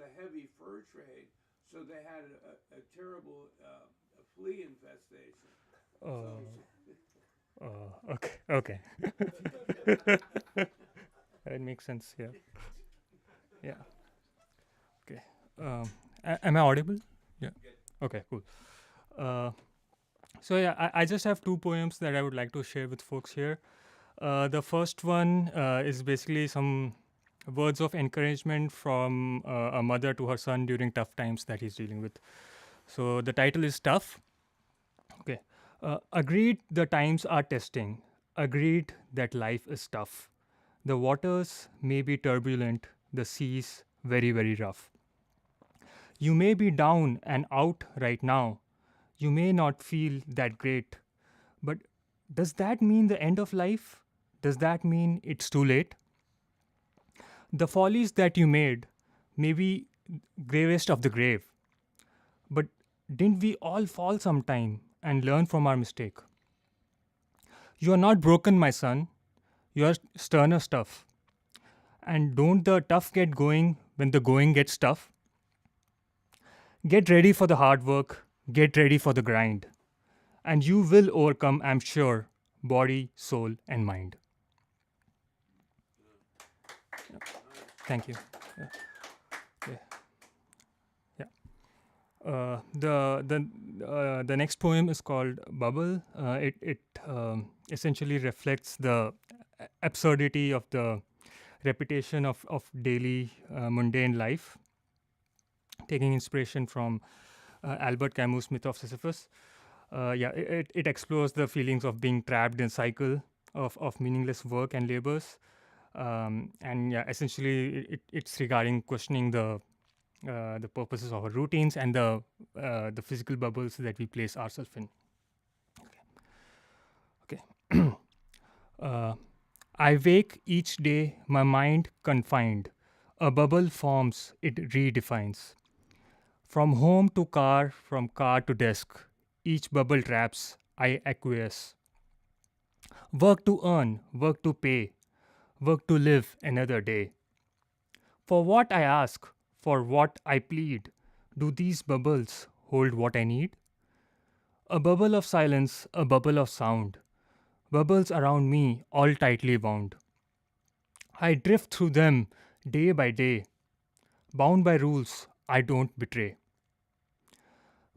a heavy fur trade, so they had a terrible flea infestation. Oh. So, Okay. Okay. It makes sense. Yeah. Yeah. Okay. Am I audible? Yeah. Okay. Cool. So yeah, I just have two poems that I would like to share with folks here. The first one is basically some words of encouragement from a mother to her son during tough times that he's dealing with. So the title is Tough. Okay. Agreed, the times are testing. Agreed that life is tough. The waters may be turbulent, the seas very, very rough. You may be down and out right now. You may not feel that great. But does that mean the end of life? Does that mean it's too late? The follies that you made may be gravest of the grave. But didn't we all fall sometime and learn from our mistake? You are not broken, my son. You are sterner stuff. And don't the tough get going when the going gets tough? Get ready for the hard work. Get ready for the grind. And you will overcome, I'm sure, body, soul, and mind. Thank you. Yeah. Okay. Yeah. The next poem is called Bubble. It essentially reflects the absurdity of the repetition of daily mundane life, taking inspiration from Albert Camus' myth of Sisyphus. It explores the feelings of being trapped in a cycle of meaningless work and labors, And yeah, essentially it's regarding questioning the purposes of our routines and the physical bubbles that we place ourselves in. Okay. I wake each day, my mind confined. A bubble forms, it redefines. From home to car, from car to desk, each bubble traps, I acquiesce. Work to earn, work to pay, work to live another day. For what I ask, for what I plead, do these bubbles hold what I need? A bubble of silence, a bubble of sound, bubbles around me all tightly bound. I drift through them day by day, bound by rules I don't betray.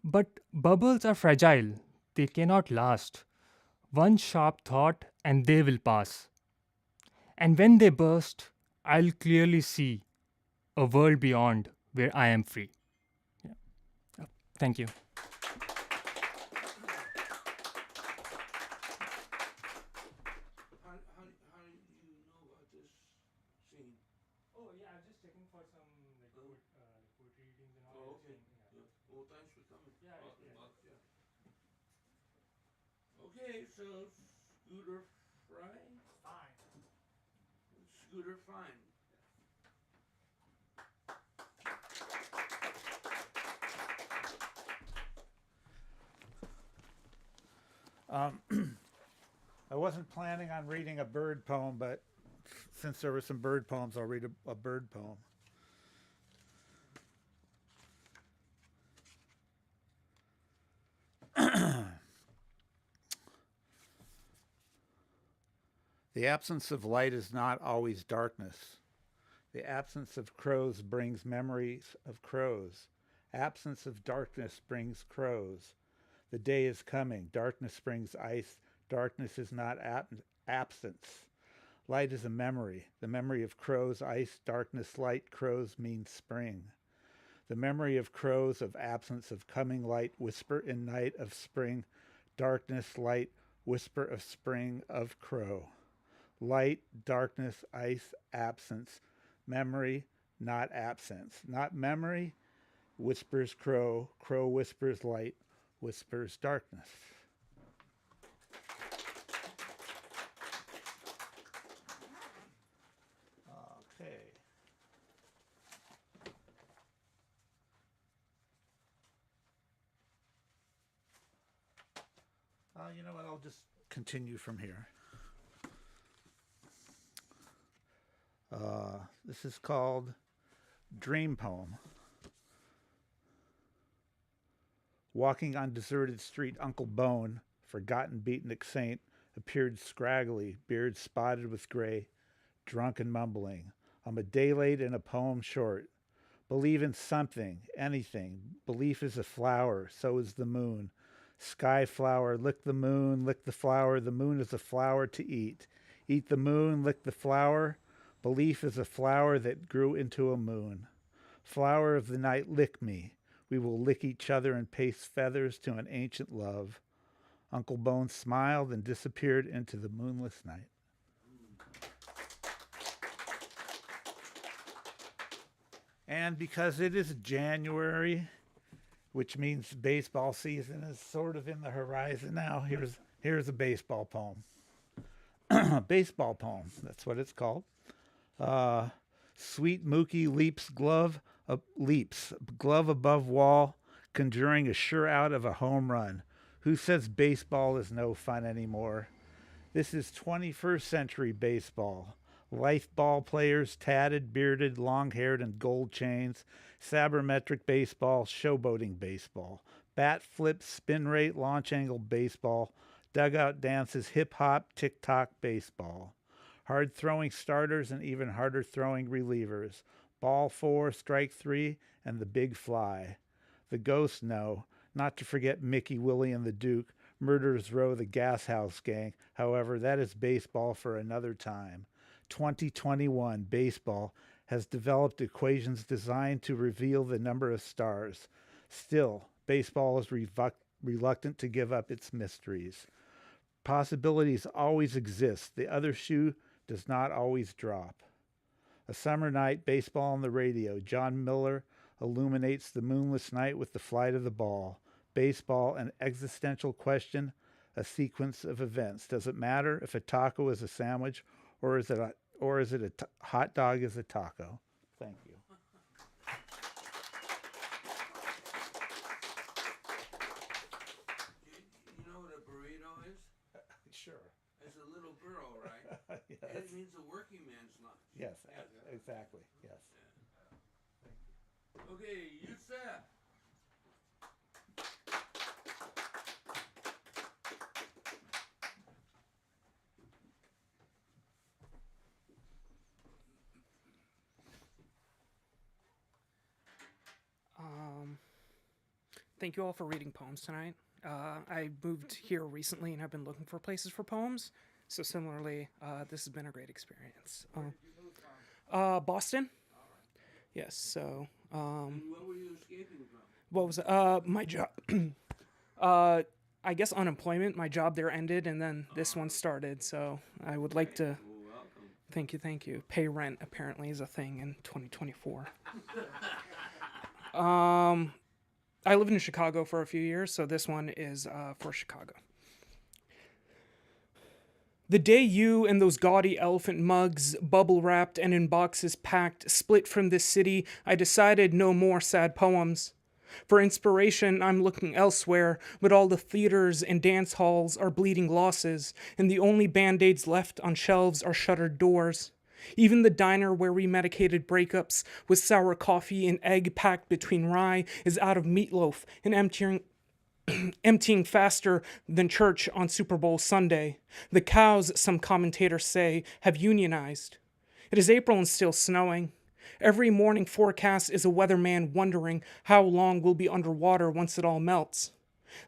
But bubbles are fragile, they cannot last. One sharp thought and they will pass. And when they burst, I'll clearly see a world beyond where I am free. Yeah. Thank you. How do you know about this scene? Oh yeah, I'm just checking for some poetry readings and all. Oh, okay. Yeah. Well, thanks for coming. Yeah, Yeah. Okay, so Scooter Fry? Fine. Scooter Fine. I wasn't planning on reading a bird poem, but since there were some bird poems, I'll read a bird poem. The absence of light is not always darkness. The absence of crows brings memories of crows. Absence of darkness brings crows. The day is coming. Darkness brings ice. Darkness is not absence. Light is a memory. The memory of crows, ice, darkness, light, crows means spring. The memory of crows, of absence, of coming light, whisper in night of spring, darkness, light, whisper of spring, of crow. Light, darkness, ice, absence, memory, not absence. Not memory, whispers crow, crow whispers light, whispers darkness. Okay. You know what? I'll just continue from here. This is called Dream Poem. Walking on deserted street, Uncle Bone, forgotten beatnik saint, appeared scraggly, beard spotted with gray, drunk and mumbling. I'm a day late and a poem short. Believe in something, anything. Belief is a flower, so is the moon. Sky flower, lick the moon, lick the flower. The moon is a flower to eat. Eat the moon, lick the flower. Belief is a flower that grew into a moon. Flower of the night, lick me. We will lick each other and paste feathers to an ancient love. Uncle Bone smiled and disappeared into the moonless night. And because it is January, which means baseball season is sort of in the horizon now, here's a baseball poem. Baseball poem, that's what it's called. Sweet Mookie leaps glove above wall, conjuring a sure out of a home run. Who says baseball is no fun anymore? This is 21st century baseball. Lithe ball players, tatted, bearded, long-haired, and gold chains. Sabermetric baseball, showboating baseball. Bat flip, spin rate, launch angle baseball. Dugout dances, hip-hop, tick-tock baseball. Hard-throwing starters and even harder-throwing relievers. Ball 4, strike 3, and the big fly. The ghosts know, not to forget Mickey, Willie, and the Duke. Murderers Row, the Gas House Gang. However, that is baseball for another time. 2021 baseball has developed equations designed to reveal the number of stars. Still, baseball is reluctant to give up its mysteries. Possibilities always exist. The other shoe does not always drop. A summer night, baseball on the radio. John Miller illuminates the moonless night with the flight of the ball. Baseball, an existential question, a sequence of events. Does it matter if a taco is a sandwich or is it a hot dog is a taco? Thank you. You know what a burrito is? Sure. It's a little burro, right? Yes. It means a working man's lunch. Yes, exactly. Yes. Okay, you set. Thank you all for reading poems tonight. I moved here recently and have been looking for places for poems. So similarly, this has been a great experience. Boston. Yes. So. And what were you escaping from? What was my job? I guess unemployment. My job there ended, and then this one started. So I would like to. Well, welcome. Thank you. Pay rent apparently is a thing in 2024. I lived in Chicago for a few years, so this one is for Chicago. The day you and those gaudy elephant mugs, bubble-wrapped and in boxes packed, split from this city, I decided no more sad poems. For inspiration, I'm looking elsewhere, but all the theaters and dance halls are bleeding losses, and the only Band-Aids left on shelves are shuttered doors. Even the diner where we medicated breakups with sour coffee and egg packed between rye is out of meatloaf and emptying faster than church on Super Bowl Sunday. The cows, some commentators say, have unionized. It is April and still snowing. Every morning forecast is a weatherman wondering how long we'll be underwater once it all melts.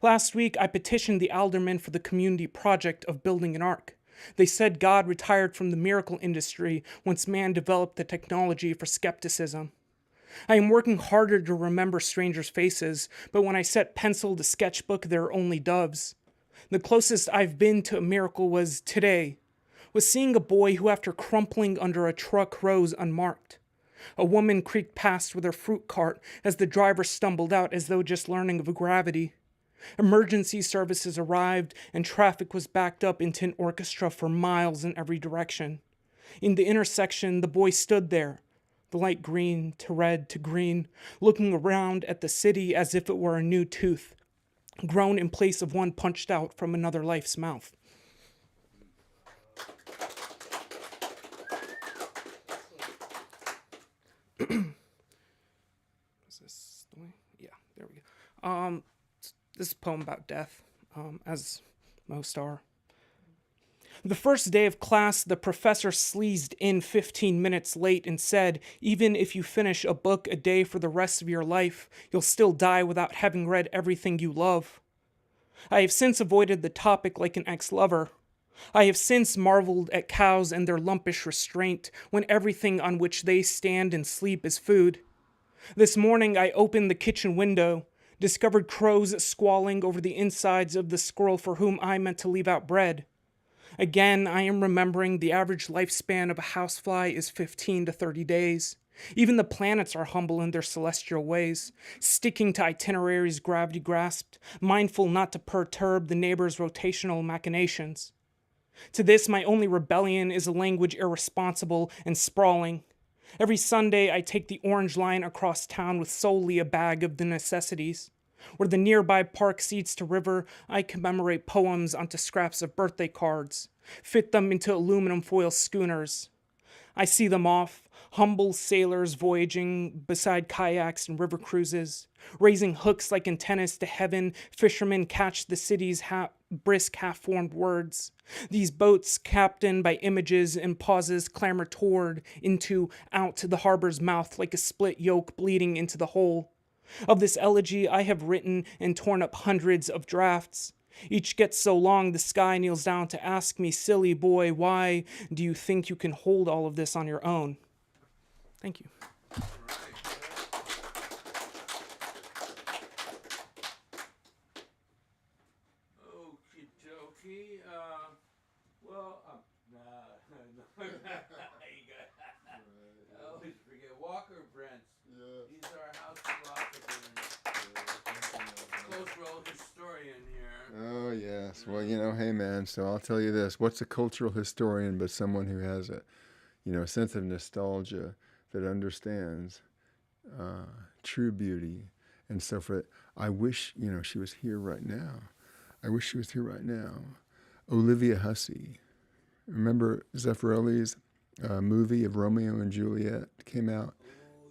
Last week, I petitioned the aldermen for the community project of building an ark. They said God retired from the miracle industry once man developed the technology for skepticism. I am working harder to remember strangers' faces, but when I set pencil to sketchbook, there are only doves. The closest I've been to a miracle was today, seeing a boy who, after crumpling under a truck, rose unmarked. A woman creaked past with her fruit cart as the driver stumbled out as though just learning of gravity. Emergency services arrived, and traffic was backed up into an orchestra for miles in every direction. In the intersection, the boy stood there, the light green to red to green, looking around at the city as if it were a new tooth, grown in place of one punched out from another life's mouth. Is this the way? Yeah, there we go. This is a poem about death, as most are. The first day of class, the professor sleazed in 15 minutes late and said, even if you finish a book a day for the rest of your life, you'll still die without having read everything you love. I have since avoided the topic like an ex-lover. I have since marveled at cows and their lumpish restraint when everything on which they stand and sleep is food. This morning I opened the kitchen window, discovered crows squalling over the insides of the squirrel for whom I meant to leave out bread. Again, I am remembering the average lifespan of a housefly is 15 to 30 days. Even the planets are humble in their celestial ways, sticking to itineraries gravity grasped, mindful not to perturb the neighbor's rotational machinations. To this, my only rebellion is a language irresponsible and sprawling. Every Sunday, I take the Orange Line across town with solely a bag of the necessities. Where the nearby park seats to river, I commemorate poems onto scraps of birthday cards, fit them into aluminum foil schooners. I see them off, humble sailors voyaging beside kayaks and river cruises. Raising hooks like antennas to heaven, fishermen catch the city's brisk half-formed words. These boats, captained by images and pauses, clamber toward, into, out to the harbor's mouth like a split yoke bleeding into the hole. Of this elegy I have written and torn up hundreds of drafts. Each gets so long the sky kneels down to ask me, silly boy, why do you think you can hold all of this on your own? Thank you. Okie dokie. Well, No. I always forget. Walker Brents. Yeah. He's our house philosopher. Cultural historian here. Oh, yes. Well, hey, man, so I'll tell you this. What's a cultural historian but someone who has a sense of nostalgia that understands true beauty and so forth. I wish, she was here right now. Olivia Hussey. Remember Zeffirelli's movie of Romeo and Juliet came out?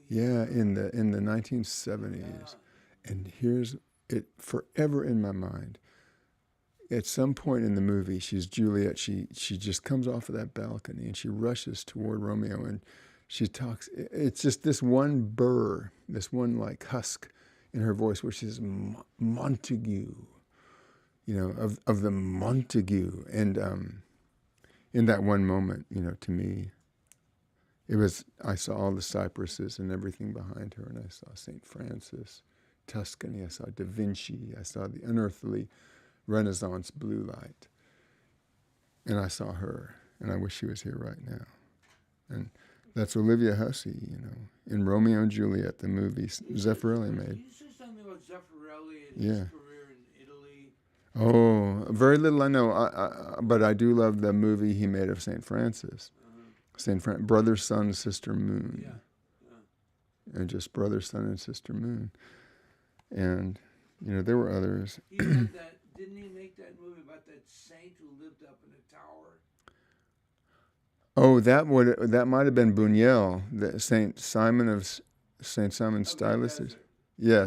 Yeah, in the 1970s. And here's it forever in my mind. At some point in the movie, she's Juliet. She just comes off of that balcony and she rushes toward Romeo and she talks. It's just this one burr, this one like husk in her voice where she says Montague, of the Montague. And in that one moment, to me, I saw all the cypresses and everything behind her, and I saw St. Francis, Tuscany, I saw Da Vinci, I saw the unearthly Renaissance blue light. And I saw her, and I wish she was here right now. And that's Olivia Hussey, in Romeo and Juliet, the movie Zeffirelli made. You said something about Zeffirelli and Yeah. his career in Italy. Oh, very little I know, but I do love the movie he made of St. Francis. Brother, Sun, Sister, Moon. Yeah. And just Brother, Sun, and Sister, Moon. And, there were others. He did that. Didn't he make that movie about that saint who lived up in a tower? Oh, that might have been Buñuel, the Saint Simon Stylistic. Yeah,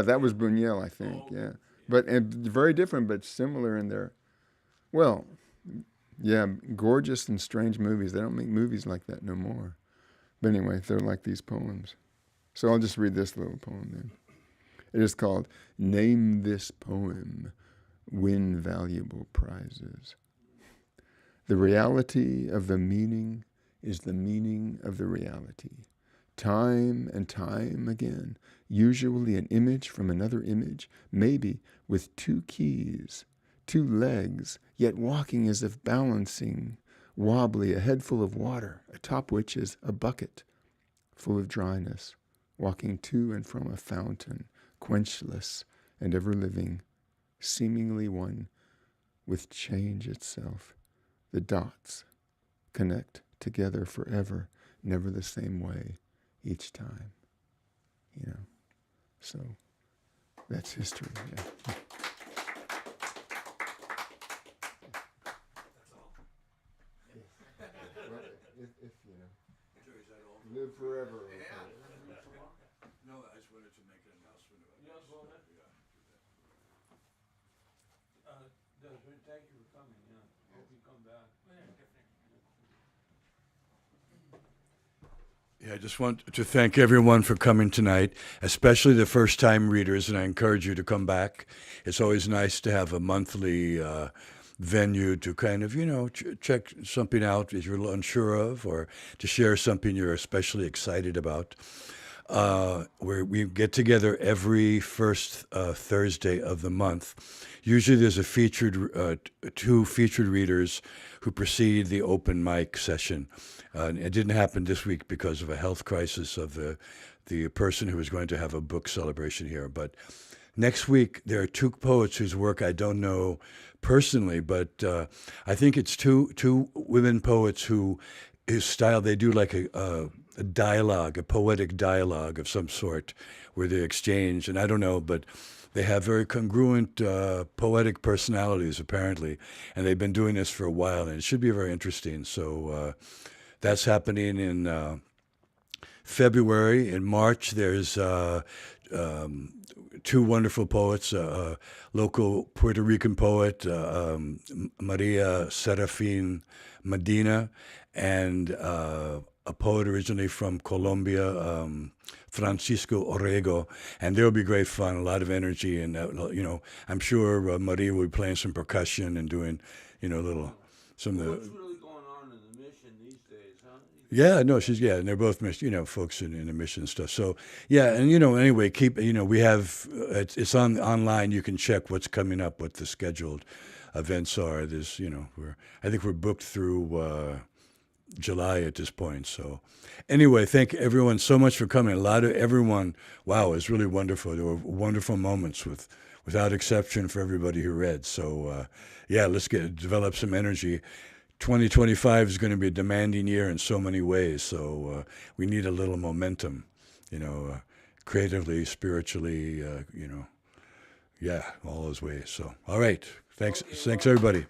that was Buñuel, I think. Oh, yeah, but very different, but similar in their. Well, yeah, gorgeous and strange movies. They don't make movies like that no more. But anyway, they're like these poems. So I'll just read this little poem then. It is called "Name This Poem, Win Valuable Prizes." The reality of the meaning is the meaning of the reality. Time and time again, usually an image from another image, maybe with two keys, two legs, yet walking as if balancing, wobbly, a head full of water, atop which is a bucket full of dryness, walking to and from a fountain, quenchless and ever-living, seemingly one with change itself. The dots connect together forever, never the same way each time. So that's history. Yeah. Live forever. No, I just wanted to make an announcement about this. Desmond, thank you for coming. Yeah, hope you come back. Yeah, I just want to thank everyone for coming tonight, especially the first-time readers, and I encourage you to come back. It's always nice to have a monthly venue to kind of, check something out that you're a little unsure of, or to share something you're especially excited about. Where we get together every first Thursday of the month. Usually there's two featured readers who precede the open mic session. It didn't happen this week because of a health crisis of the person who was going to have a book celebration here. But next week there are two poets whose work I don't know personally, but I think it's two women poets whose style, they do like a dialogue, a poetic dialogue of some sort, where they exchange, and I don't know, but they have very congruent poetic personalities, apparently, and they've been doing this for a while, and it should be very interesting. So that's happening in February. In March, there's two wonderful poets, a local Puerto Rican poet, Maria Serafin Medina, and a poet originally from Colombia, Francisco Orrego, and there'll be great fun, a lot of energy, and I'm sure Maria will be playing some percussion and doing, some of the. What's really going on in the mission these days, huh? Yeah, no, and they're both, folks in the mission stuff. So, yeah, and, anyway, we have, it's online. You can check what's coming up, what the scheduled events are. There's, I think we're booked through July at this point. So anyway, thank everyone so much for coming. A lot of everyone, wow, it was really wonderful. There were wonderful moments without exception for everybody who read. So yeah, let's develop some energy. 2025 is going to be a demanding year in so many ways. So we need a little momentum, creatively, spiritually, yeah, all those ways. So, all right. Thanks everybody.